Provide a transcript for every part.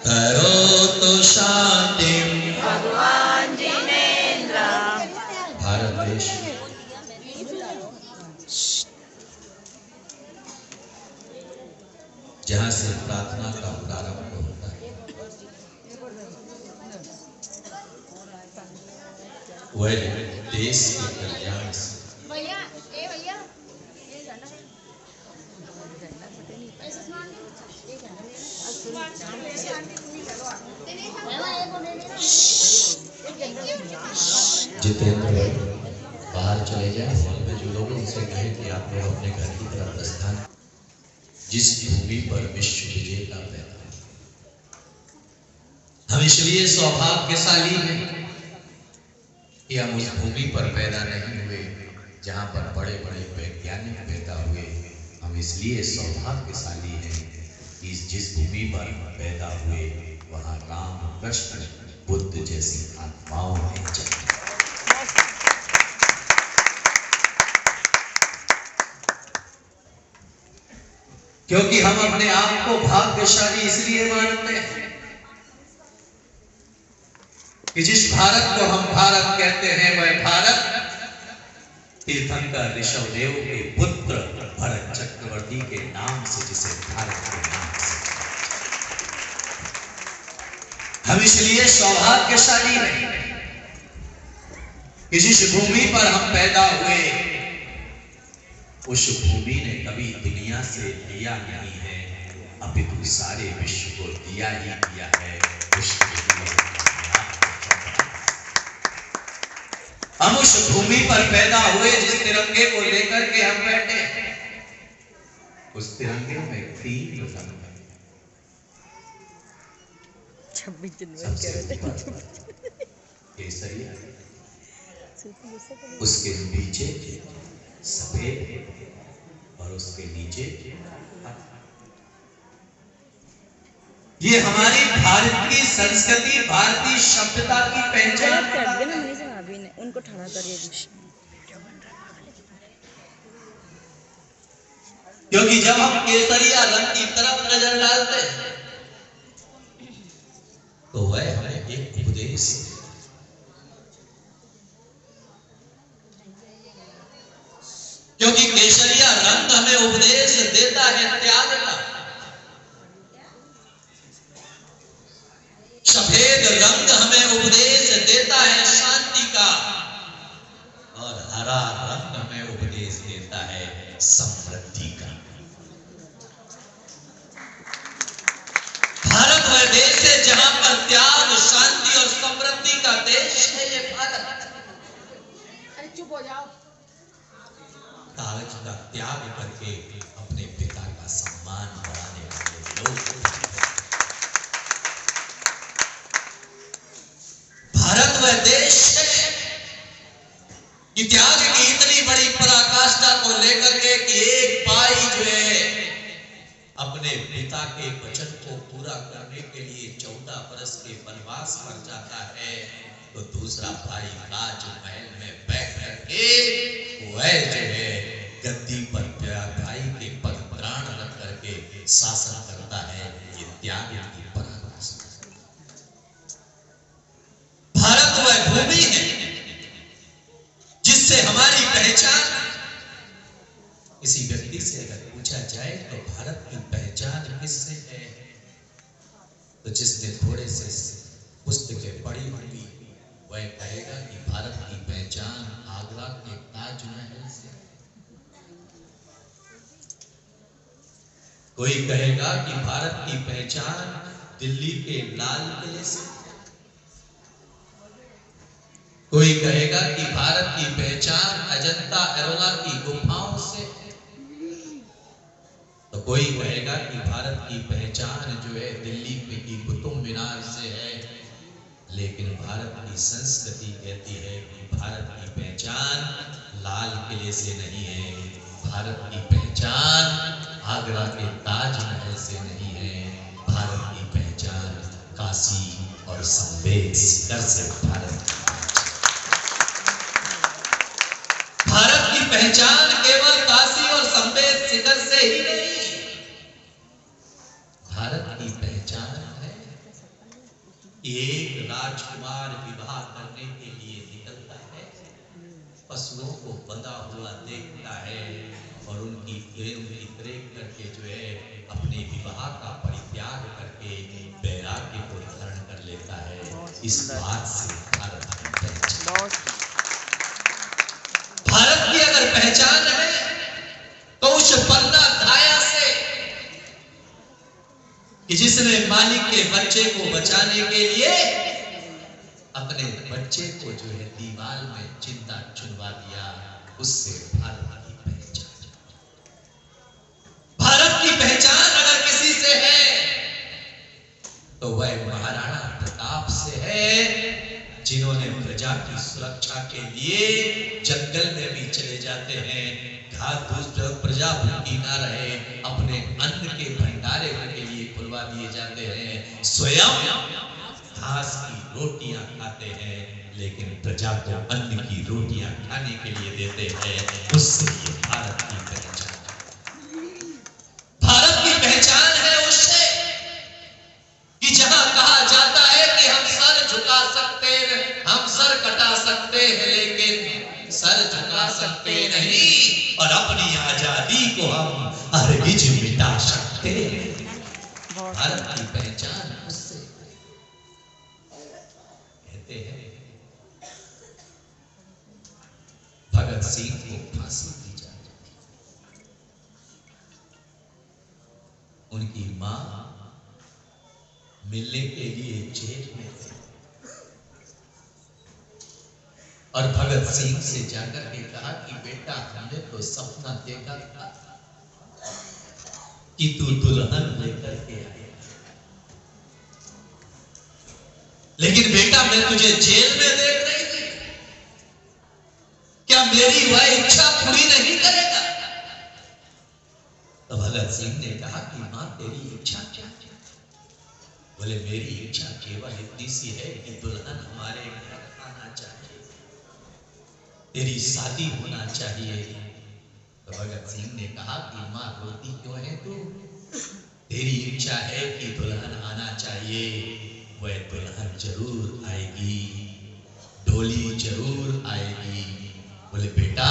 करो तो शांति भगवान जिनेन्द्र। भारत देश जहां से प्रार्थना का प्रारंभ होता है वह देश के कल्याण से जितेंद्र भाई बाहर चले जाए। हॉल में जो लोग उनसे कहें कि आप लोग अपने घर की तरफ प्रस्थान। जिस भूमि पर विश्व विजेता पैदा हम इसलिए सौभाग्यशाली हैं कि हम उस भूमि पर पैदा नहीं हुए जहां पर बड़े बड़े वैज्ञानिक पैदा हुए। हम इसलिए सौभाग्यशाली हैं कि जिस भूमि पर पैदा हुए वहां राम कृष्ण बुद्ध जैसी आत्माओं ने जन्म। क्योंकि हम अपने आप को भाग्यशाली इसलिए मानते हैं कि जिस भारत को हम भारत कहते हैं वह भारत तीर्थंकर ऋषभदेव के पुत्र भरत चक्रवर्ती के नाम से, जिसे भारत के नाम से हम इसलिए सौभाग्यशाली हैं कि जिस भूमि पर हम पैदा हुए उस भूमि ने कभी दुनिया से लिया नहीं है, अपितु सारे विश्व को दिया ही दिया है। हम उस भूमि पर पैदा हुए जिस तिरंगे को लेकर के हम बैठे हैं। उस तिरंगे में 3 रंग है। 26 जनवरी केसरिया, उसके पीछे सफेद और उसके नीचे। ये हमारी भारत की संस्कृति, भारतीय सभ्यता की पहचान कर देना। मनीष भाभी ने उनको ठहरा करिए। क्योंकि जब हम केसरिया रंग की तरफ नजर डालते हैं तो वह हमें एक उपदेश, क्योंकि केसरिया रंग हमें उपदेश देता है त्याग का, सफेद रंग हमें उपदेश देता है शांति का, और हरा रंग हमें उपदेश देता है समृद्धि का। भारत वह देश है जहां पर त्याग, शांति और समृद्धि का देश है ये भारत। अरे चुप हो जाओ। कागज का त्याग करके अपने पिता का सम्मान बढ़ाने वाले लोग। भारत वह देश है कि त्याग की इतनी बड़ी पराकाष्ठा को लेकर के कि एक भाई जो है अपने पिता के वचन को पूरा करने के लिए 14 वर्ष के वनवास पर जाता है, तो दूसरा भाई राजमहल में बैठ करके वह जो है गद्दी पर भाई के पद प्राण रख करके शासन करता है। ये त्याग की पराकाष्ठा। भारत वह भूमि है जिससे हमारी पहचान। किसी व्यक्ति से अगर पूछा जाए तो भारत की पहचान किससे है, तो जिसने थोड़े से पुस्तकें पढ़ी होंगी वह कहेगा कि भारत की पहचान आगरा के ताजमहल से। कोई कहेगा कि भारत की पहचान दिल्ली के लाल किले से। कोई कहेगा कि भारत की पहचान अजंता एलोरा की गुफाओं से। तो कोई कहेगा कि भारत की पहचान जो है दिल्ली की कुतुब मीनार से है। लेकिन भारत की संस्कृति कहती है कि भारत की पहचान लाल किले से नहीं है, भारत की पहचान आगरा के ताजमहल से नहीं है, भारत की पहचान काशी और संवेद शिखर से। भारत की पहचान केवल काशी और संवेद शिखर से ही नहीं, भारत की पहचान है एक राजकुमार विवाह करने के लिए निकलता है, पशुओं को बंधा हुआ देखता है और उनकी देख करके जो है अपने विवाह का परित्याग करके वैराग्य को धारण कर लेता है। इस बात से भारत की पहचान, भारत की अगर पहचान है तो उस पन्ना धाया से कि जिसने मालिक के बच्चे को बचाने के लिए अपने बच्चे को जो है दीवार में जिंदा चुनवा दिया, उससे भारत की पहचान। भारत की पहचान अगर किसी से है तो वह महाराणा प्रताप से है, जिन्होंने प्रजा की सुरक्षा के लिए जंगल में भी चले जाते हैं, प्रजा भूखी ना रहे, अपने अन्न के भंडारे के लिए खुलवा दिए जाते हैं, स्वयं घास की रोटियां खाते हैं, लेकिन प्रजा को अन्न की रोटियां खाने के लिए देते हैं। उससे ये भारत की पहचान, भारत की पहचान है उससे कि जहां कहा जाता है कि हम सर झुका सकते हैं, हम सर कटा सकते हैं, लेकिन सर झुका सकते नहीं और अपनी आजादी को हम हरगिज मिटा सकते हैं। भारत की पहचान उससे कहते हैं। भगत सिंह को फांसी दी जाती, उनकी मां मिलने के लिए जेल में थे और भगत सिंह से जाकर के कहा कि बेटा, हमने तो सपना देखा था कि तू दुल्हन लेकर के आएगा, लेकिन बेटा मैं तुझे जेल में देख रही थी, क्या मेरी वह इच्छा पूरी नहीं करेगा? तो भगत सिंह ने कहा कि मां तेरी इच्छा क्या? बोले मेरी इच्छा केवल इतनी सी है कि दुल्हन हमारे घर आना चाहिए, तेरी शादी होना चाहिए। तो भगत सिंह ने कहा कि मां रोती क्यों है तू? तेरी इच्छा है कि दुल्हन आना चाहिए, वह दुल्हन जरूर आएगी, डोली जरूर आएगी। बोले बेटा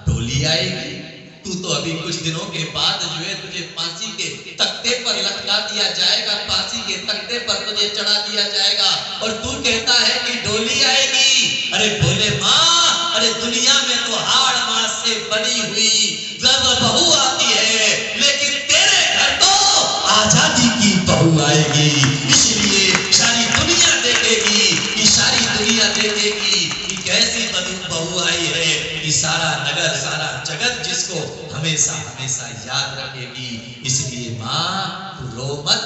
डोली आएगी? तू तो अभी कुछ दिनों के बाद जो है तुझे फांसी के तख्ते पर लटका दिया जाएगा, फांसी के तख्ते पर तुझे चढ़ा दिया जाएगा और तू कहता है कि डोली आएगी। अरे बोले माँ, अरे दुनिया में तो हाड़ मांस से बनी हुई बहू आती है, लेकिन तेरे घर तो आजादी की बहू आएगी। इसलिए सारी दुनिया देखेगी, कि सारी दुनिया देखेगी कि कैसी बहू आई है, कि सारा नगर सारा जगत जिसको हमेशा हमेशा याद रखेगी। इसलिए माँ तू रो मत,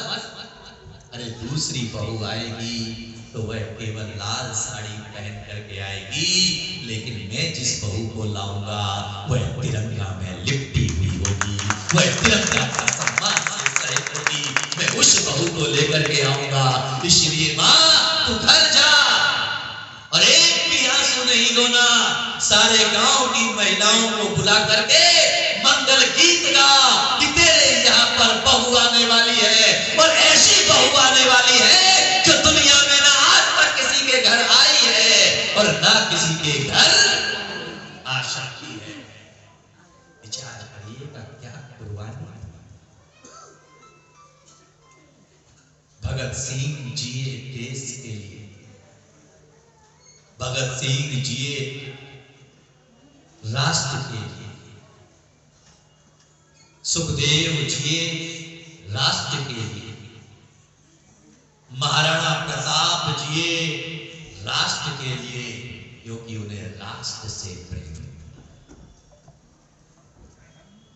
अरे दूसरी बहू आएगी तो वह केवल लाल साड़ी पहन करके आएगी, लेकिन मैं जिस बहू को लाऊंगा वह तिरंगा में लिपटी हुई होगी, वह तिरंगा का सम्मान से सहित होगी, मैं उस बहू को लेकर के आऊंगा। इसलिए माँ तू घर जा और एक भी आंसू नहीं रोना, सारे गांव की महिलाओं को बुला करके मंगल गीत गा कि तेरे यहाँ पर बहू आने वाली है, और ऐसी बहू आने वाली है जो दुनिया में ना आज तक किसी के घर आई है और ना किसी के घर आ सकती है। विचार करिएगा क्या कुर्बानी। भगत सिंह जिए देश के लिए, भगत सिंह जिए राष्ट्र के लिए, सुखदेव जिए राष्ट्र के लिए, महाराणा प्रताप जिए राष्ट्र के लिए, क्योंकि उन्हें राष्ट्र से प्रेम।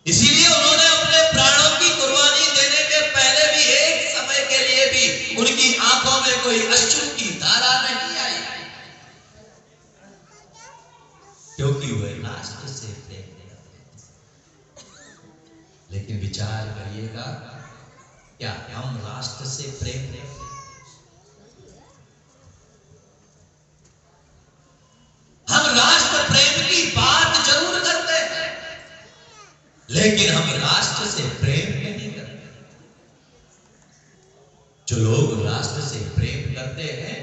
इसीलिए उन्होंने अपने प्राणों की कुर्बानी देने के पहले भी एक समय के लिए भी उनकी आंखों में कोई अश्रु की धारा नहीं आई, क्योंकि वह राष्ट्र से प्रेम करते। लेकिन विचार करिएगा, क्या हम राष्ट्र से प्रेम करते? हम राष्ट्र प्रेम की बात जरूर करते हैं, लेकिन हम राष्ट्र से प्रेम नहीं करते। जो लोग राष्ट्र से प्रेम करते हैं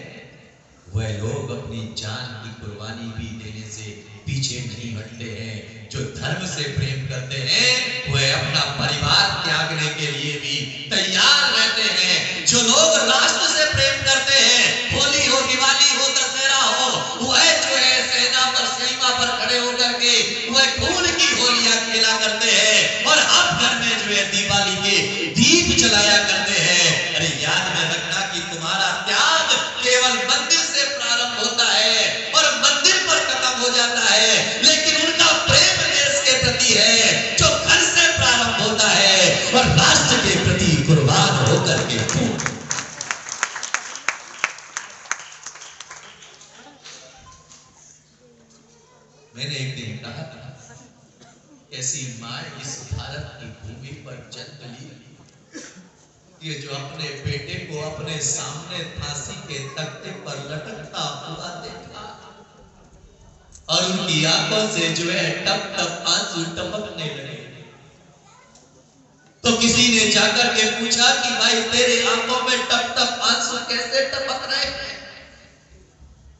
वह लोग अपनी जान की कुर्बानी भी देने से पीछे नहीं हटते हैं। जो धर्म से प्रेम करते हैं वह अपना परिवार त्यागने के लिए भी तैयार रहते हैं। जो लोग राष्ट्र से प्रेम करते हैं, होली हो, दिवाली हो, दशहरा हो, वह जो है सेना पर, सीमा पर खड़े होकर के वह खून की होलियां खेला करते हैं और हम घर में जो है दिवाली के दीप जलाया करते हैं। अरे याद में रखना कि तुम्हारा त्याग केवल मंदिर से प्रारंभ होता है और मंदिर पर खत्म हो जाता है, लेकिन उनका प्रेम देश के प्रति है जो घर से प्रारंभ होता है और राष्ट्र के प्रति कुर्बान होकर के खून। मैंने एक दिन कहा था, ऐसी मां इस भारत की भूमि पर जन्म ली, ये जो अपने बेटे को अपने सामने फांसी के तख्ते पर लटकता हुआ देखा और उनकी आंखों से जो है टप टप आंसू टपकने लगे, तो किसी ने जाकर के पूछा कि भाई तेरे आंखों में टप टप आंसू कैसे टपक रहे हैं?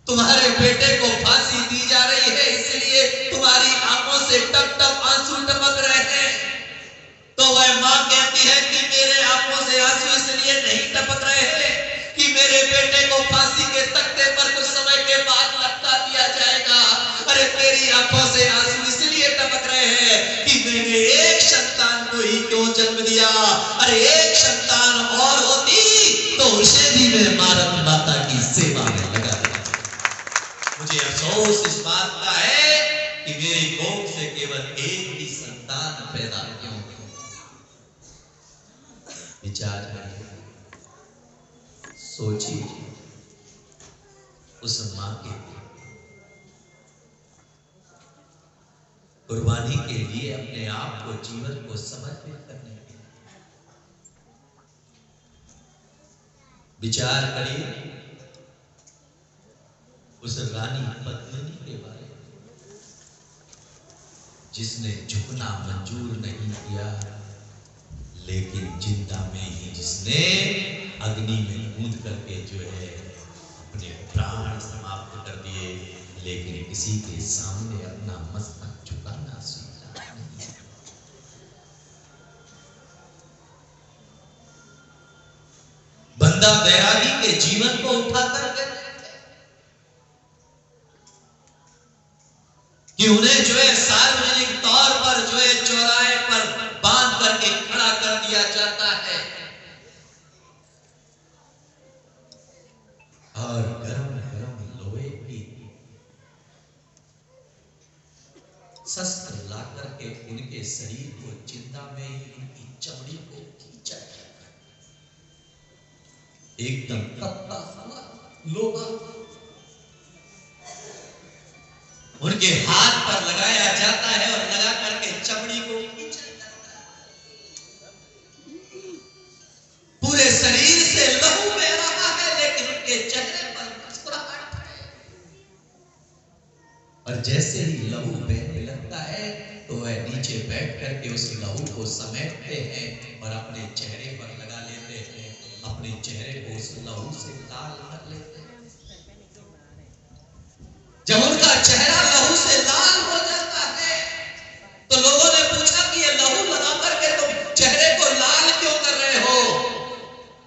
तुम्हारे बेटे को फांसी दी जा रही है इसलिए तुम्हारी आंखों से टप टप आंसू टपक रहे हैं। तो वह मां कहती है कि मेरे आंखों से आंसू इसलिए नहीं टपक रहे हैं कि मेरे बेटे को फांसी के तख्ते पर कुछ समय के बाद लटका दिया जाएगा। अरे तेरी आंखों से आंसू इसलिए टपक रहे हैं कि मैंने एक संतान को ही क्यों जन्म दिया। अरे एक संतान और होती तो उसे भी मैं भारत माता की सेवा में लगा देता। मुझे अफसोस इस बात का है कि मेरी कोख से केवल एक ही संतान पैदा क्यों। विचार करिए, सोचिए, उस मां के कुर्बानी के लिए अपने आप को, जीवन को समर्पित करने के लिए विचार करिए उस रानी पद्मिनी के बारे में जिसने झुकना मंजूर नहीं किया, लेकिन जिंदा में ही जिसने अग्नि में कूद करके जो है अपने प्राण समाप्त कर दिए, लेकिन किसी के सामने अपना मस्तक झुकाना सीखा नहीं। बंदा बैरागी के जीवन को उठा करके कि उन्हें जो है सार्वजनिक तौर पर जो है चौराहे पर बांध करके खड़ा कर दिया जाता है और गरम गरम लोहे की शस्त्र ला करके उनके शरीर को जिंदा में ही उनकी चमड़ी को खींचा जाता है, एकदम तपता हुआ लोहा उनके हाथ पर लगाया जाता है और लगा करके चमड़ी को खींचा जाता है। पूरे शरीर से लहू बह रहा है, लेकिन उनके चेहरे पर मुस्कुराहट है। और जैसे ही लहू बहने लगता है तो वह नीचे बैठ करके उस लहू को समेटते हैं और अपने चेहरे पर लगा लेते हैं, अपने चेहरे को उस लहू से लाल कर लेते हैं। जब उनका चेहरा लहू से लाल हो जाता है तो लोगों ने पूछा कि ये लहू लगा करके तुम चेहरे को लाल क्यों कर रहे हो?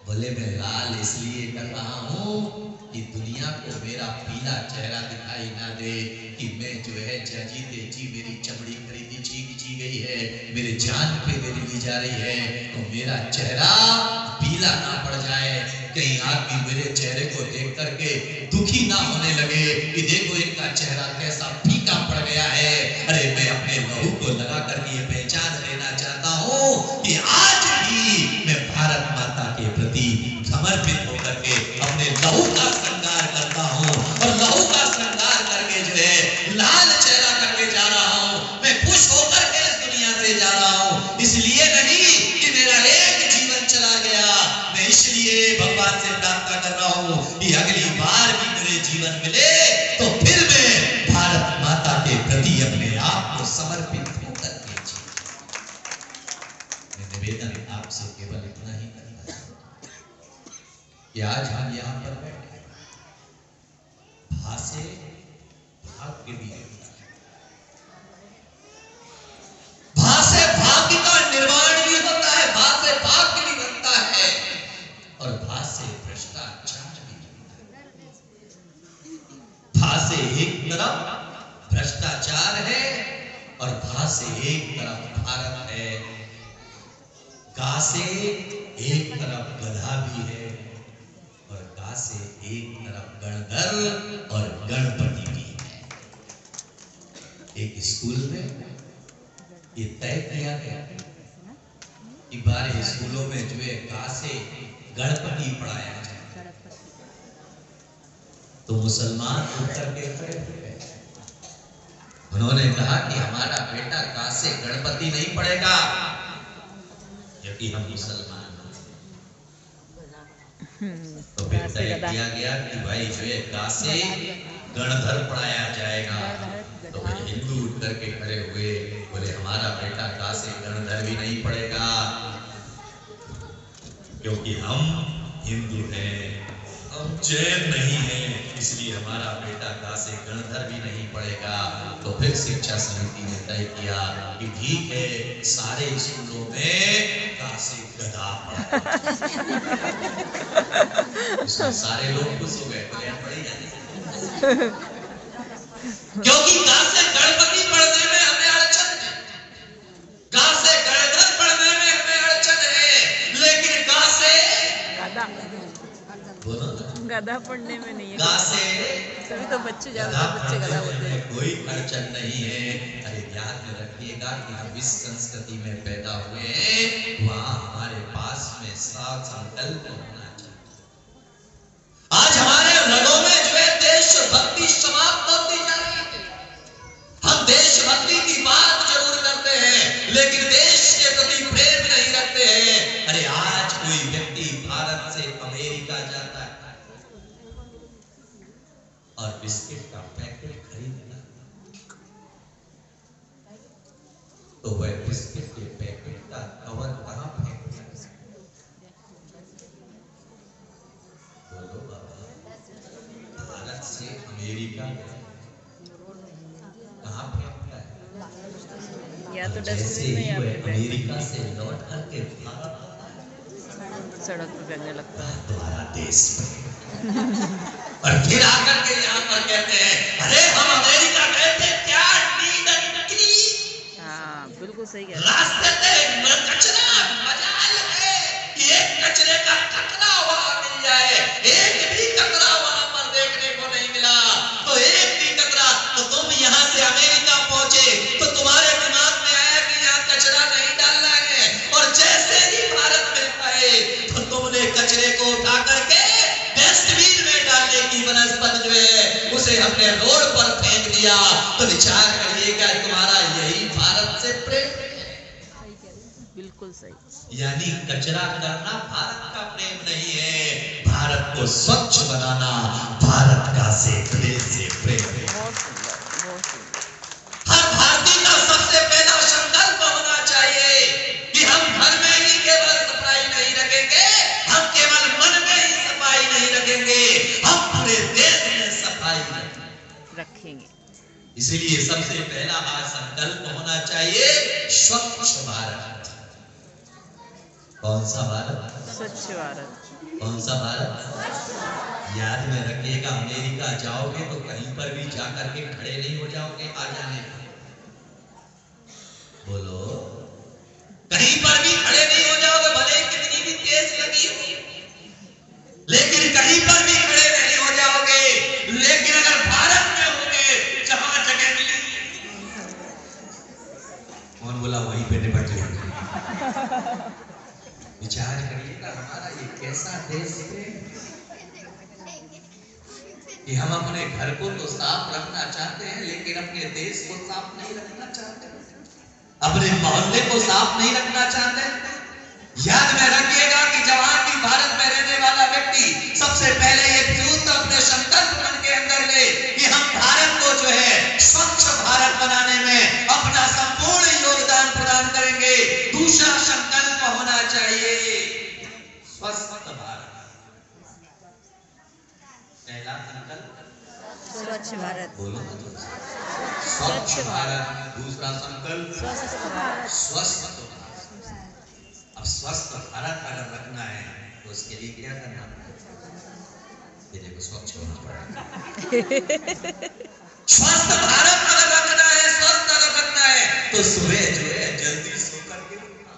बोले मैं लाल इसलिए कर रहा हूं कि दुनिया को मेरा पीला चेहरा दिखाई ना दे कि मैं जो है जीते जी मेरी चमड़ी खरीदी जी गई है, मेरे जान पे मेरी ली जा रही है, तो मेरा चेहरा पीला ना पड़ जाए, कहीं आदमी मेरे चेहरे को देख करके दुखी ना होने लगे कि देखो इनका चेहरा कैसा फीका पड़ गया है। अरे मैं अपने लहू को लगा करके ये पहचान लेना चाहता हूँ कि आज भी मैं भारत माता के प्रति समर्पित होकर के अपने लहू का श्रृंगार करता हूँ और लहू का श्रृंगार करके जो है लाल चेहरा करके जा रहा हूँ। मैं खुश होकर के इस दुनिया से जा रहा हूँ, इसलिए नहीं कि मेरा एक जीवन चला गया, मैं इसलिए भगवान से प्रार्थना कर रहा हूँ कि अगली बार भी मेरे जीवन मिले तो फिर मैं भारत माता के प्रति अपने आप को समर्पित होकर के जीऊं। मैं निवेदन आपसे केवल इतना ही करता हूं, कि आज हम यहां पर बैठे भाषे भाग्य भी होता है, भाषे भाग्य का निर्माण भी होता है, भाषे भाग्य भी बनता है और भाषे भ्रष्टाचार भी बनता है। भाषे एक तरफ भ्रष्टाचार है और भाषे एक तरफ भारत है, गा से एक तरफ गधा भी है और गा से एक तरफ गणधर और गणपति भी है। एक स्कूल में ये तय किया गया कि बाहर स्कूलों में जो है गा से गणपति पढ़ाया जाए, तो मुसलमान उत्तर के खड़े हुए, उन्होंने कहा कि हमारा बेटा गा से गणपति नहीं पढ़ेगा क्योंकि हम मुसलमान हैं। तो फिर तय किया गया कि भाई जो है गा से गणधर पढ़ाया जाएगा। तो फिर हिंदू उठ करके खड़े हुए, बोले हमारा बेटा गा से गणधर भी नहीं पढ़ेगा क्योंकि हम हिंदू हैं, हम जैन नहीं हैं, इसलिए हमारा बेटा गा से गणधर भी नहीं पढ़ेगा। तो फिर शिक्षा समिति ने तय किया कि ठीक है, सारे स्कूलों में गा से गधा पढ़ाया। इसमें सारे लोग खुश हो गए, बोले पढ़ी जाती क्योंकि गा से गणपति पढ़ने में हमें अड़चन है, गा से गणधर पढ़ने में हमें अड़चन है, लेकिन गा से गधा पढ़ने में नहीं है, गा से तभी तो बच्चे ज्यादा बच्चे गधा होते हैं। कोई अड़चन नहीं है। अरे याद में रखिएगा कि हम इस संस्कृति में पैदा हुए हैं, वहां हमारे पास में साथ संकल्प होना चाहिए। आज हमारे रगों में जो है देशभक्ति समाप्त होती जा रही है। हम देशभक्ति की बात जरूर करते हैं लेकिन देश के प्रति प्रेम नहीं रखते हैं। अरे आज कोई व्यक्ति भारत से अमेरिका जाता है और बिस्किट का पैकेट खरीदना, तो वह बिस्किट के पैकेट का कवर कहां फेंकता है? बोलो बाबा, भारत से अमेरिका कहां फेंकता है? या तो जैसे डस्टबिन में ही या वह फिर अमेरिका से लौट करके भारत सड़क पर फेंकने लगता है। तुम्हारा देश में और फिर आकर के यहाँ पर कहते हैं अरे हम अमेरिका गए थे, क्या नींद निकली। हाँ बिल्कुल सही कह रहे रास्ते पे कचरा, मजाल है कि एक कचरे का कचरा वहां मिल जाए, एक भी कचरा वहां पर देखने को नहीं मिला। तो एक भी कचरा, तो तुम यहाँ से अमेरिका पहुंचे तो तुम्हारे दिमाग में आया कि यहाँ कचरा नहीं डालना है, और जैसे ही भारत में आए तो तुमने कचरे को उठा करके डस्टबिन में डालने की बनस्पत जो है उसे हमने रोड पर फेंक दिया। तो विचार करिएगा तुम्हारा यही भारत से प्रेम है। बिल्कुल सही। यानी कचरा करना भारत का प्रेम नहीं है, भारत को स्वच्छ बनाना भारत का से देश से प्रेम है। बहुत सुंदर, बहुत सुंदर। हर भारतीय का सबसे पहला संकल्प होना चाहिए कि हम घर में ही केवल सफाई नहीं रखेंगे, हम केवल मन में ही सफाई नहीं रखेंगे, हम पूरे देश में सफाई रखेंगे। इसलिए सबसे पहला आज संकल्प होना चाहिए स्वच्छ भारत। कौन सा भारत? स्वच्छ भारत। कौन सा भारत? याद में रखिएगा, अमेरिका जाओगे तो कहीं पर भी जाकर के खड़े नहीं हो जाओगे आ जाने का। बोलो, कहीं पर भी खड़े नहीं हो जाओगे, भले कितनी भी तेज लगी हो, लेकिन कहीं पर भी खड़े नहीं हो जाओगे। लेकिन अगर भारत में होगे, जहां जगह मिली, कौन बोला वहीं पे निपट जाएंगे। विचार करिएगा, हमारा ये कैसा देश है कि हम अपने घर को तो साफ रखना चाहते हैं लेकिन अपने देश को साफ नहीं रखना चाहते, अपने मोहल्ले को साफ नहीं रखना चाहते। याद में रखिएगा कि जवान की भारत में रहने वाला व्यक्ति सबसे पहले ये सूत्र अपने संकल्प मन के अंदर ले कि हम भारत को जो है स्वच्छ भारत बनाने में अपना संपूर्ण योगदान प्रदान करेंगे। दूसरा संकल्प होना चाहिए स्वस्थ भारत। पहला संकल्प स्वच्छ भारत। बोलो ना थोड़ा सा। स्वच्छ भारत। दूसरा संकल्प स्वस्थ भारत। स्वस्थ भारत। अब स्वस्थ भारत अगर रखना है तो उसके लिए क्या करना पड़ेगा? ये देखो, स्वच्छ होना पड़ेगा। स्वस्थ भारत अगर रखना है, स्वस्थ अगर रखना है तो सुबह जो है जल्दी सो करके उठना।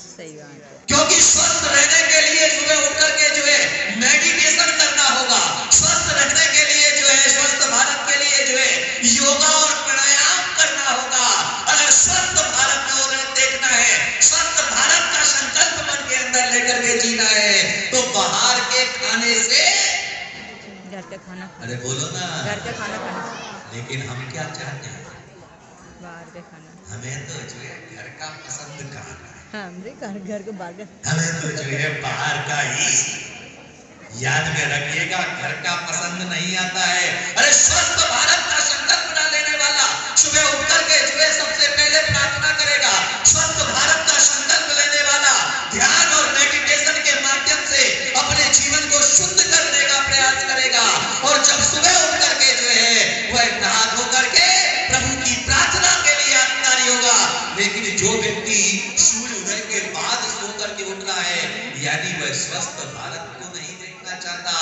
सही बात है। क्योंकि स्वस्थ रहने के लिए सुबह उठ करके जो है मेडिटेशन करना होगा। स्वस्थ रहने के लिए जो है, स्वस्थ भारत के लिए जो है योगा और प्राणायाम करना होगा। अगर स्वस्थ भारत को देखना है, स्वस्थ भारत का संकल्प मन के अंदर लेकर के जीना है तो बाहर के खाने से घर का खाना। अरे बोलो ना, घर का खाना खाना। लेकिन हम क्या चाहते हैं? बाहर का खाना। हमें तो जो है घर का पसंद कहाँ है? हाँ, हमरे घर को बाहर का। हमें तो जो है बाहर का ही। याद में रखिएगा, घर का पसंद नहीं आता है। अरे स्वस्थ भारत का संकल्प न लेने वाला सुबह उठ करके जो है सबसे पहले प्रार्थना करेगा। स्वस्थ भारत का संकल्प लेने वाला ध्यान और मेडिटेशन के माध्यम से अपने जीवन को शुद्ध करने का प्रयास करेगा। और जब सुबह उठ करके जो है वह नहा धो करके प्रभु की प्रार्थना के लिए तैयारी होगा। लेकिन जो व्यक्ति सूर्य उदय के बाद सो करके उठ रहा है, यानी वह स्वस्थ भारत को नहीं देखना चाहता,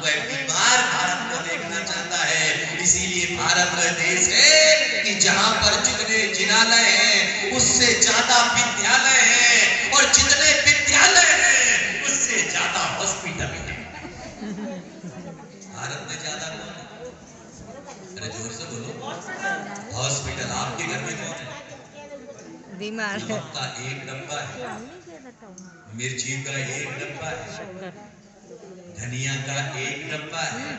वह बीमार भारत को देखना चाहता है। इसीलिए भारत वह देश है कि जहां पर जितने जिनालय हैं उससे ज्यादा विद्यालय हैं, और जितने विद्यालय हैं उससे ज्यादा हॉस्पिटल है। भारत में ज्यादा कौन है? अरे जोर से बोलो। हॉस्पिटल। आपके घर में कौन है? बीमार है। नमक का एक डब्बा है, मिर्ची का एक डब्बा है, धनिया का एक डब्बा है,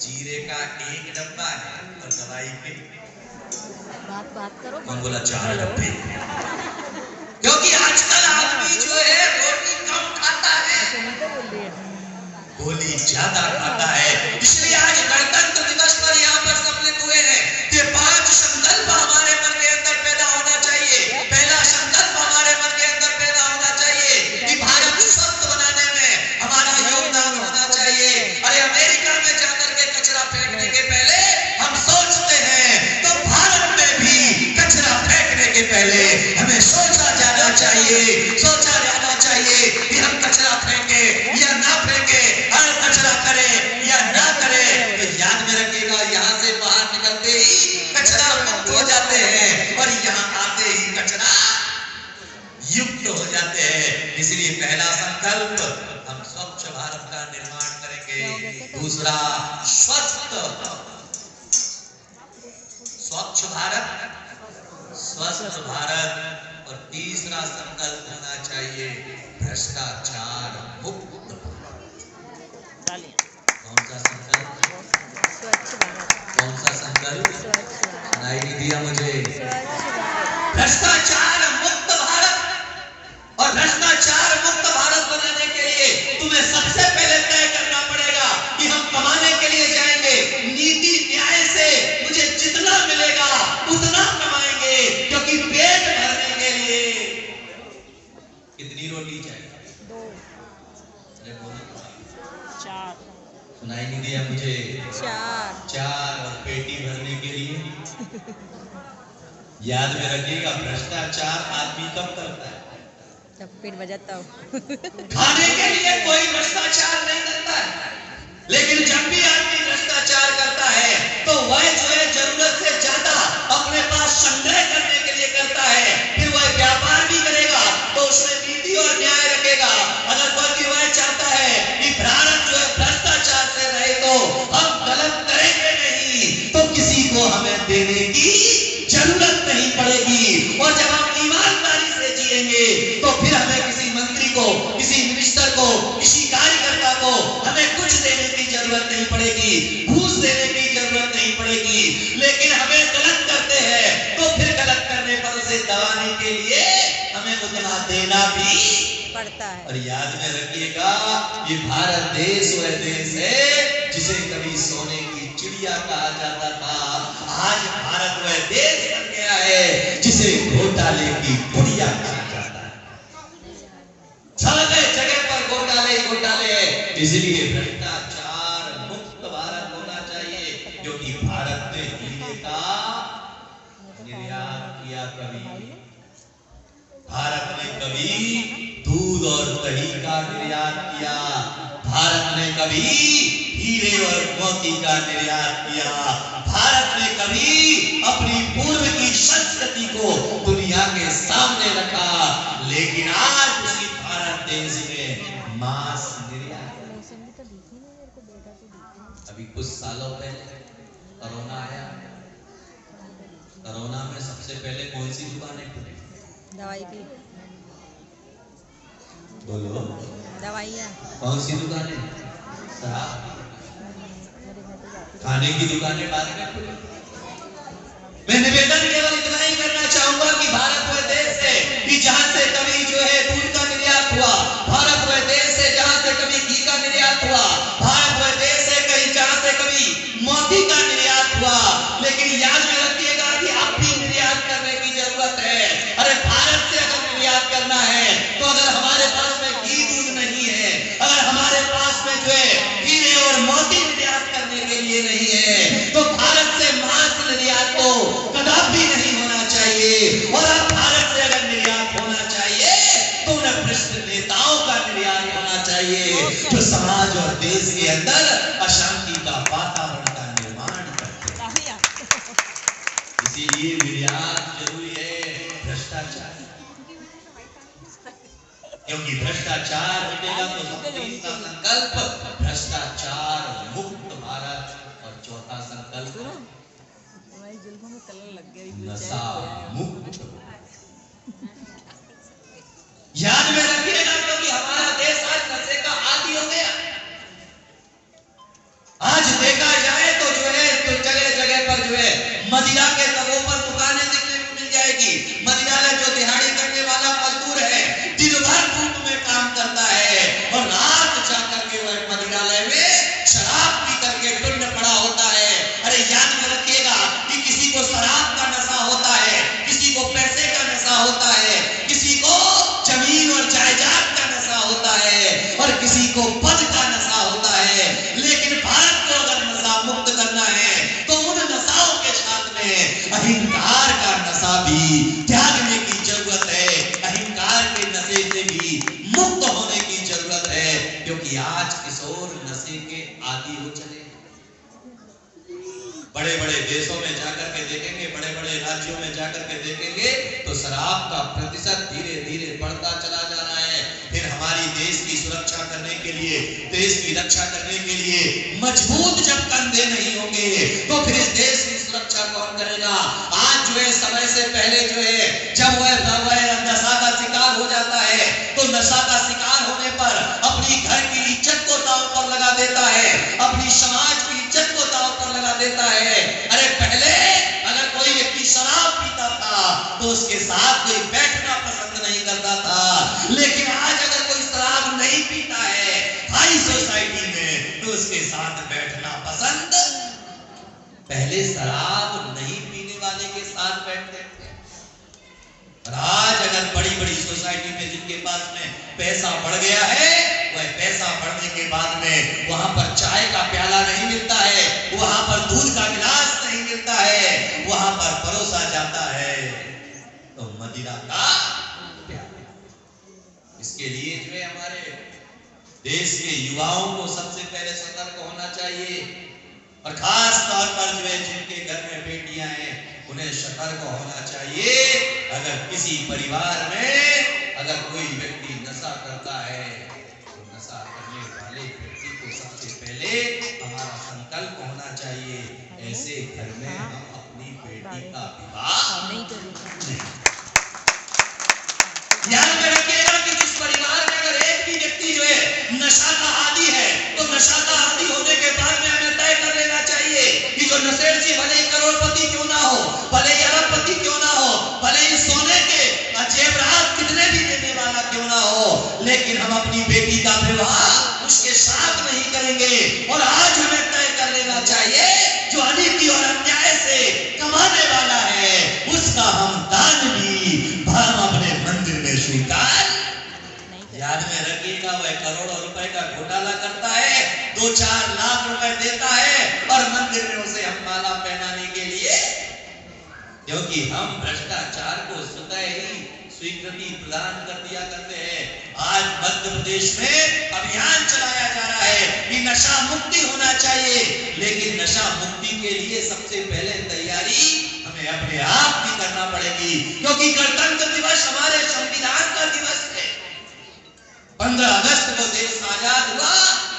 जीरे का एक डब्बा है, और दवाई के बात करो। कौन बोला? 4 डब्बे। क्योंकि आजकल आदमी जो है रोटी कम खाता है, गोली ज्यादा खाता है। इसलिए आज गणतंत्र दिवस पर यहाँ पर सम्मिलित हुए हैं कि 5 संकल्प हमारे मन के अंदर पैदा होना चाहिए। पहला संकल्प हमारे मन के अंदर पैदा होना चाहिए कि भारत स्वस्थ बनाने में हमारा योगदान होना चाहिए। अरे अमेरिका में जाकर के कचरा फेंकने के पहले हम सोचते हैं, तो भारत में भी कचरा फेंकने के पहले हमें सोचा जाना चाहिए कि हम कचरा फेंके या ना फेंके, अगर कचरा करे या ना करे। तो याद में रखिएगा, यहाँ से बाहर निकलते ही कचरा मुक्त हो जाते हैं और यहाँ आते ही कचरा युक्त हो जाते हैं। इसलिए पहला संकल्प, हम स्वच्छ भारत का निर्माण करेंगे। दूसरा स्वच्छ भारत, स्वस्थ भारत। और तीसरा संकल्प होना चाहिए भ्रष्टाचार मुक्त भारत। कौन सा संकल्प? स्वच्छ भारत। कौन सा संकल्प? सुनाई नहीं दिया मुझे। स्वच्छ भारत। भ्रष्टाचार मुक्त भारत। और भ्रष्टाचार मुक्त भारत बनाने के लिए तुम्हें सबसे पहले तय करना पड़ेगा कि हम कमाने के लिए जाएंगे, नीति न्याय से मुझे जितना मिलेगा उतना कमाएंगे, क्योंकि पेट भरने के लिए कितनी रोटी चाहिए? 2 अरे बोलो। 4 सुनाई नहीं दिया मुझे। 4 और पेटी भरने के लिए याद में रखिएगा, भ्रष्टाचार आदमी कब करता है? जब पेट बजाता हो। खाने के लिए कोई भ्रष्टाचार नहीं करता है, लेकिन जब भी आदमी भ्रष्टाचार करता है तो वह जो है जरूरत से ज्यादा अपने पास संग्रह करने के लिए करता है। फिर वह व्यापार भी करेगा तो उसमें नीति और न्याय रखेगा। अगर कोई वह चाहता है कि भारत जो है भ्रष्टाचार से रहे तो हम गलत करेंगे नहीं, तो किसी को हमें देने की जरूरत नहीं पड़ेगी। और जब हम ईमानदारी से जिएंगे तो फिर हमें किसी मंत्री को, किसी मिनिस्टर को, किसी कार्यकर्ता को हमें कुछ देने की जरूरत नहीं पड़ेगी, घूस देने की जरूरत नहीं पड़ेगी। लेकिन हमें गलत करते हैं तो फिर गलत करने पर उसे दबाने के लिए हमें उतना देना भी पड़ता है। और याद में रखिएगा, ये भारत देश वह देश है जिसे कभी सोने की चिड़िया कहा जाता था। आज भारत वह देश बन गया है जिसे घोटाले की बुढ़िया कहा जाता है। सारे जगह पर घोटाले। इसलिए भ्रष्टाचार कभी दूध और दही का निर्यात किया, भारत ने कभी हीरे और मोती का निर्यात किया, भारत ने कभी अपनी पूर्व की संस्कृति को दुनिया के सामने रखा, लेकिन आज उसी भारत देश में मांस निर्यात। अभी कुछ सालों पहले कोरोना आया, कोरोना में सबसे पहले कौन सी दुकानें खुली? दवाई की। बोलो। दवाइयाँ। कौन सी दुकानें? शराब, खाने की दुकानें बाद में खुली। मैं निवेदन केवल इतना ही करना चाहूंगा कि भारत वह देश है कि जहां से कभी जो है दूध का निर्यात हुआ, भारत वह देश है जहां से कभी घी का निर्यात हुआ, भारत वह देश है कहीं जहां से कभी मोती का निर्यात हुआ, लेकिन याद में रखिएगा कि अब भी निर्यात करने की जरूरत है। अरे भारत से अगर निर्यात करना है तो अगर हमारे पास में घी दूध नहीं है, अगर हमारे पास में जो है हीरे और मोती निर्यात करने के लिए नहीं है, तो भारत से मांस निर्यात तो कदापि नहीं होना चाहिए। और अब भारत से अगर निर्यात होना चाहिए तो उन्हें भ्रष्ट नेताओं का निर्यात होना चाहिए जो समाज और देश के अंदर अशांति का वातावरण का निर्माण करते हैं। इसीलिए निर्यात जरूरी है, भ्रष्टाचार, क्योंकि भ्रष्टाचार हटेगा तो तीसरा संकल्प भ्रष्टाचार मुक्त भारत, और चौथा संकल्प नशा मुक्त। याद में रखिएगा क्योंकि हमारा देश आज नशे का आदी हो गया। आज देखा जाए तो जो है तो जगह जगह पर जो है मदिरा के तबों पर दुकानें देखने को मिल जाएगी। मदिरा जो दिहाड़ी करने वाला मजदूर है, दिन भर धूप में काम करता है और रात जाकर के वह मदिरालय में शराब पी करके टुंड पड़ा होता है। अरे याद में रखिएगा कि किसी को शराब का नशा होता है, किसी को पैसे का नशा होता है, किसी को जमीन और जायदाद का नशा होता है और किसी को पद का नशा होता है। लेकिन भारत को अगर नशा मुक्त करना है तो उन नशाओं के साथ में अहंकार का नशा भी त्यागने की जरूरत है, अहंकार के नशे से भी मुक्त होने की जरूरत है, क्योंकि आज किशोर नशे के आदी हो चले। बड़े बड़े देशों में जाकर के देखेंगे, बड़े बड़े राज्यों में जाकर के देखेंगे तो शराब का प्रतिशत धीरे धीरे बढ़ता चला जा रहा है। फिर हमारी देश की सुरक्षा करने के लिए, देश की रक्षा करने के लिए मजबूत जब कंधे नहीं होंगे तो फिर इस देश की सुरक्षा कौन करेगा? आज जो है समय से पहले जो है जब वह नशा का शिकार हो जाता है तो नशा का शिकार होने पर अपनी घर की इज्जत को दांव पर लगा देता है, अपनी समाज की इज्जत को दांव पर लगा देता है। अरे पहले अगर कोई व्यक्ति शराब पीता था तो उसके साथ कोई बैठना पसंद नहीं करता था, लेकिन आज अगर कोई शराब नहीं पीता है हाई सोसाइटी में तो उसके साथ बैठना पसंद। पहले शराब नहीं पीने वाले के साथ बैठते थे, और आज अगर बड़ी बड़ी सोसाइटी में जिनके पास में पैसा बढ़ गया है, वह पैसा बढ़ने के बाद में वहां पर चाय का प्याला नहीं मिलता है, वहां पर दूध का गिलास नहीं मिलता है, वहां पर परोसा जाता है तो मदिरा का प्याला। इसके लिए जो है हमारे देश के युवाओं को सबसे पहले सतर्क होना चाहिए, और खास तौर पर जो है जिनके घर में बेटियां हैं उन्हें सतर्क होना चाहिए। अगर किसी परिवार में अगर कोई व्यक्ति नशा करता है तो नशा करने वाले व्यक्ति को सबसे पहले हमारा संकल्प होना चाहिए, ऐसे घर में हम अपनी बेटी का विवाह नहीं करेंगे। ध्यान में रखिएगा कि जिस परिवार में अगर एक भी व्यक्ति जो है नशा का आदी है तो नशा का आदी होने के बाद में हमें तय कर लेना चाहिए कि जो नशेड़ जी भले ही करोड़पति क्यों ना हो, भले ही अरबपति क्यों ना हो, भले ही सोने के जेवरात कितने भी देने वाला क्यों ना हो, लेकिन हम अपनी बेटी का विवाह उसके साथ नहीं करेंगे। और आज हमें तय कर लेना चाहिए जो अनीति और अन्याय से कमाने वाला है उसका हम दान भी हम अपने मंदिर में स्वीकार। याद में रखिएगा वह करोड़ों रुपए का घोटाला करता है, 2-4 लाख रुपए देता है और मंदिर में उसे हम माला पहनाने के लिए, क्योंकि हम भ्रष्टाचार को स्वतः ही स्वीकृति प्रदान कर दिया करते हैं। आज मध्य प्रदेश में अभियान चलाया जा रहा है कि नशा मुक्ति होना चाहिए, लेकिन नशा मुक्ति के लिए सबसे पहले तैयारी हमें अपने आप की करना पड़ेगी, क्योंकि गणतंत्र दिवस हमारे संविधान का दिवस है। 15 अगस्त को देश आजाद हुआ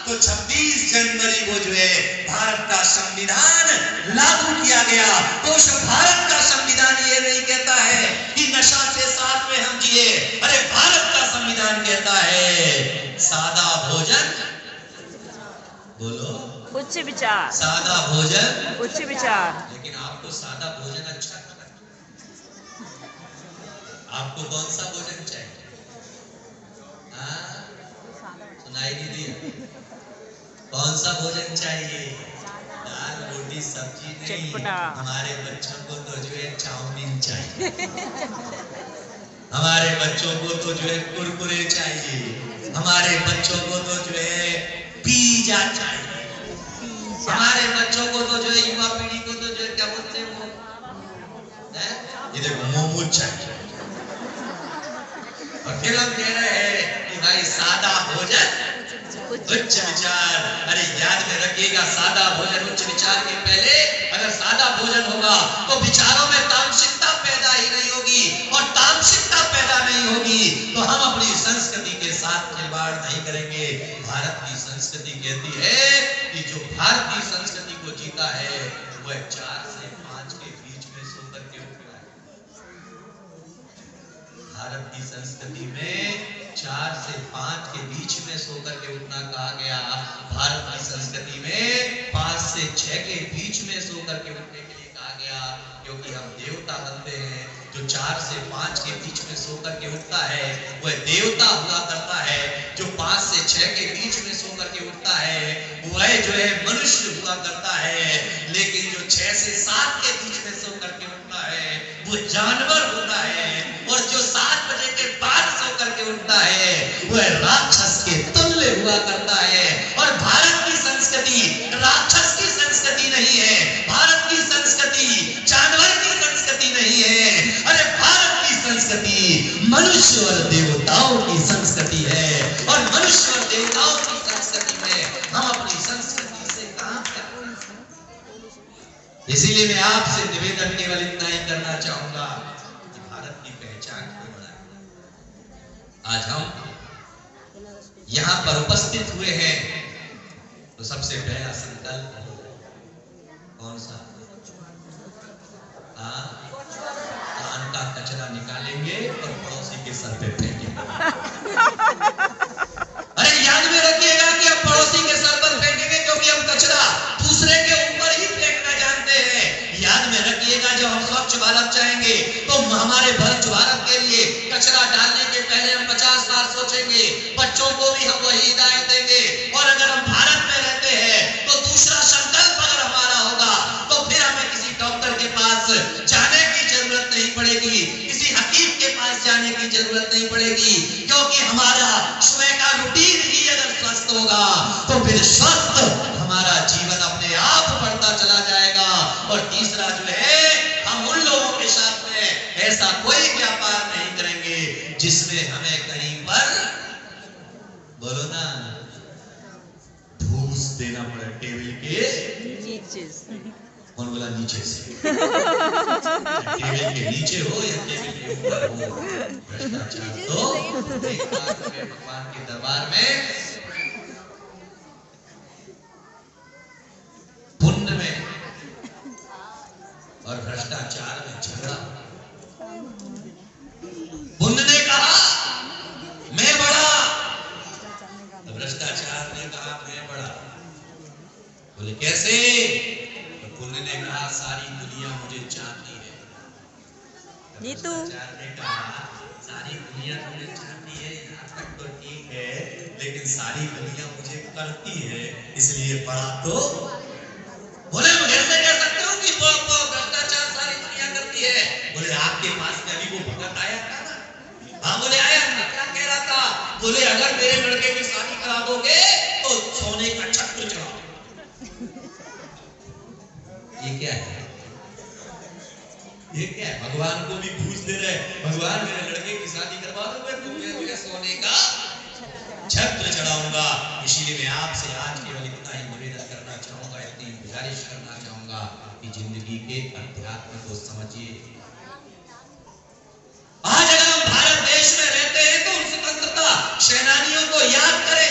तो 26 जनवरी को जो है भारत का संविधान लागू किया गया। तो उस भारत का संविधान ये नहीं कहता है कि नशा से साथ में हम जिए, अरे भारत का संविधान कहता है सादा भोजन, बोलो उच्च विचार, सादा भोजन उच्च विचार। लेकिन आपको सादा भोजन अच्छा लगता है? आपको कौन सा भोजन चाहिए? हाँ, सुनाई नहीं दिया? कौन सा भोजन चाहिए? दाल रोटी सब्जी नहीं, हमारे बच्चों को तो जो है चाउमीन चाहिए, हमारे बच्चों को तो जो है कुरकुरे चाहिए, हमारे बच्चों को तो जो है पिज्जा चाहिए, हमारे बच्चों को तो जो है युवा पीढ़ी को तो जो है क्या बोलते हैं वो, ये देखो मोमो चाहिए। और फिर हम कह रहे हैं कि भाई सादा भोजन उच्च विचार। अरे याद में रखिएगा, सादा भोजन उच्च विचार के पहले अगर सादा भोजन होगा तो विचारों में तामसिकता पैदा ही नहीं होगी, और तामसिकता पैदा नहीं होगी तो हम अपनी संस्कृति के साथ खिलवाड़ नहीं करेंगे। भारत की संस्कृति कहती है कि जो भारतीय संस्कृति को जीता है वह 4 से 5 के बीच में सो करके उठता है। भारत की संस्कृति में 4 से 5 के बीच में सोकर के उठना कहा गया। भारत की संस्कृति में 5 से 6 के बीच में सोकर के उठने के लिए कहा गया, क्योंकि हम देवता बनते हैं। जो 4 से 5 के बीच में सोकर के उठता है वह देवता हुआ करता है, जो 5 से 6 के बीच में सोकर के उठता है वह जो है मनुष्य हुआ करता है। लेकिन जो 6 से 7 के बीच में सोकर के उठता है वो जानवर होता है, और जो 7 बजे के बाद सोकर के उठता है वह राक्षस के तुल्य हुआ करता है। और भारत की संस्कृति राक्षस की संस्कृति नहीं है, भारत की संस्कृति जानवर की संस्कृति नहीं है, अरे भारत की संस्कृति मनुष्य और देवताओं की संस्कृति है। और मनुष्य और देवताओं की संस्कृति में हम अपनी संस्कृति से काम करते हैं। इसीलिए मैं आपसे निवेदन केवल इतना ही करना चाहूंगा कि भारत की पहचान को बढ़ाएं। आज हम यहां पर उपस्थित हुए हैं तो सबसे पहला संकल्प कौन सा? कान का कचरा निकालेंगे और पड़ोसी के सर पे फेंकेंगे। अरे याद में रखिएगा कि हम पड़ोसी के सर पर फेंकेंगे, क्योंकि हम कचरा दूसरे के ऊपर ही फेंकना जानते हैं। याद में रखिएगा, जब हम स्वच्छ भारत चाहेंगे तो हमारे स्वच्छ भारत के लिए कचरा डालने के पहले हम 50 बार सोचेंगे। बच्चों को भी हम वही हिदायत देंगे। और अगर हम भारत में रहते हैं तो दूसरा संकल्प अगर हमारा होगा तो फिर हमें किसी डॉक्टर के पास जाने की जरूरत नहीं पड़ेगी, किसी हकीम के पास जाने की जरूरत नहीं पड़ेगी, क्योंकि हमारा स्वयं का रूटीन ही अगर स्वस्थ होगा तो फिर स्वस्थ हमारा जीवन अपने आप बढ़ता चला जाएगा। और तीसरा जो है, हम उन लोगों के साथ में ऐसा कोई व्यापार नहीं करेंगे जिसमें हमें कहीं पर, बोलो ना, घूस देना पड़े टेबल के नीचे। कौन बोला नीचे से? टेबल के नीचे हो या टेबल के ऊपर हो, भ्रष्टाचार तो एक बात है भगवान के दरबार में, पुण्य में और भ्रष्टाचार में झगड़ा। पुण्य ने कहा मैं बड़ा, भ्रष्टाचार ने कहा मैं बड़ा। बोले कैसे? पुण्य ने कहा सारी दुनिया मुझे जानती है। जीतू ने कहा सारी दुनिया मुझे जानती है, यहाँ तक तो ठीक है, लेकिन सारी दुनिया मुझे करती है, इसलिए बड़ा तो। बोले कैसे कह सकते हो कि भ्रष्टाचार सारी दुनिया करती है? बोले आपके पास में अभी वो भगत आया था ना? हाँ बोले आया था। क्या कह रहा था? बोले अगर मेरे लड़के की शादी करा दोगे तो सोने का छत्र चढ़ा। ये क्या है? ये क्या है? भगवान को भी घूस दे रहे, भगवान मेरे लड़के की शादी करवा दो, मैं तुम्हें मेरे सोने का छत्र चढ़ाऊंगा। इसीलिए मैं आपसे आज केवल इतना ही निवेदन करना चाहूंगा, इतनी गुजारिश करना चाहूंगा कि जिंदगी के अध्यात्म को समझिए। आज अगर हम भारत देश में रहते हैं तो उन स्वतंत्रता सेनानियों को याद करें,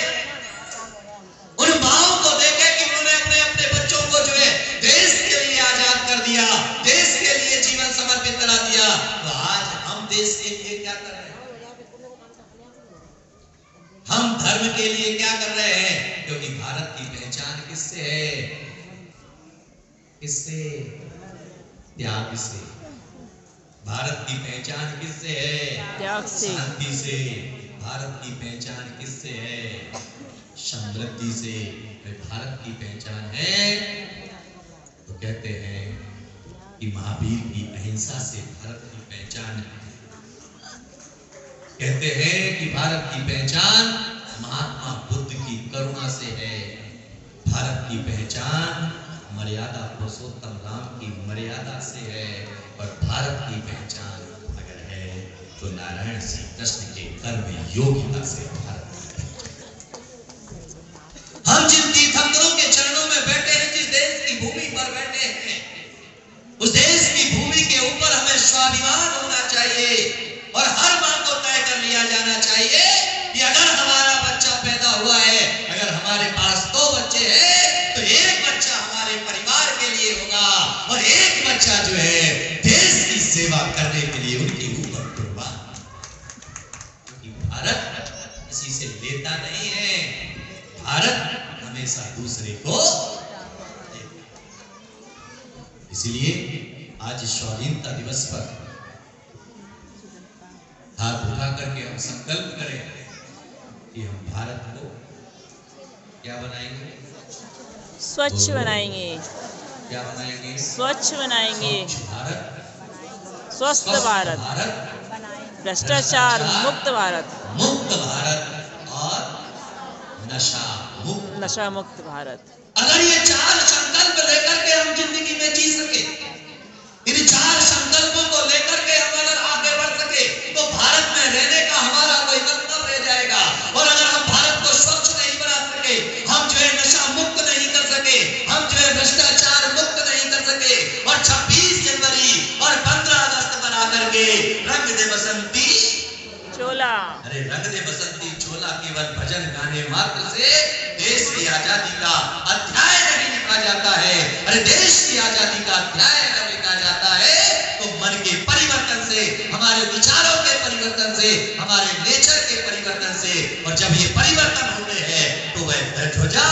उन माओं को देखें कि उन्होंने अपने अपने बच्चों को जो है देश के लिए आजाद कर दिया, देश के लिए जीवन समर्पित करा दिया। तो आज हम देश के लिए क्या कर रहे हैं? हम धर्म के लिए क्या कर रहे हैं? क्योंकि भारत की पहचान किससे है? किससे? त्याग से। भारत की पहचान किससे है? त्याग से। शांति से। भारत की पहचान किससे है? समृद्धि से। भारत की पहचान है तो कहते हैं कि महावीर की अहिंसा से भारत की पहचान है। कहते हैं कि भारत की पहचान महात्मा बुद्ध की करुणा से है। भारत की पहचान मर्यादा पुरुषोत्तम राम की मर्यादा से है। और भारत की पहचान अगर है तो नारायण श्री कृष्ण के कर्म योगिता से भारत की पहचान। हम जिन तीर्थंकरों के चरणों में बैठे हैं, जिस देश की भूमि पर बैठे हैं, उस देश की भूमि के ऊपर हमें स्वाभिमान होना चाहिए और हर बात को तय कर लिया जाना चाहिए कि अगर हमारा बच्चा पैदा हुआ है, अगर हमारे पास 2 बच्चे हैं, तो एक बच्चा हमारे परिवार के लिए होगा और एक बच्चा जो है देश की सेवा करने के लिए उनके ऊपर कुर्बान। क्योंकि भारत किसी से लेता नहीं है, भारत हमेशा दूसरे को देता। इसलिए आज स्वाधीनता दिवस पर हाथ उठा करके हम संकल्प करें कि हम भारत को क्या बनाएंगे? स्वच्छ बनाएंगे। क्या बनाएंगे? स्वच्छ बनाएंगे। स्वच्छ भारत, स्वस्थ भारत, भारत, भ्रष्टाचार मुक्त भारत, मुक्त भारत और नशा मुक्त। नशा मुक्त भारत। अगर ये 4 संकल्प लेकर के हम जिंदगी में जी सके, इन 4 संकल्पों को लेकर के हम अगर आगे बढ़ सके, तो भारत में रहने का हमारा कोई मतलब रह जाएगा। और अगर हम भारत को स्वच्छ नहीं बना सके, हम जो है नशा मुक्त नहीं कर सके, हम जो है भ्रष्टाचार मुक्त नहीं कर सके, और 26 जनवरी और 15 अगस्त बना करके रंग दे बसंती चोला। अरे रंग दे बसंती चोला केवल भजन गाने मात्र से देश की आजादी का अध्याय नहीं लिखा जाता है। अरे देश की आजादी का अध्याय अगर लिखा जाता है तो मन के परिवर्तन से, हमारे विचारों के परिवर्तन से, हमारे नेचर के परिवर्तन से। और जब ये परिवर्तन होते हैं तो वह ध्वजा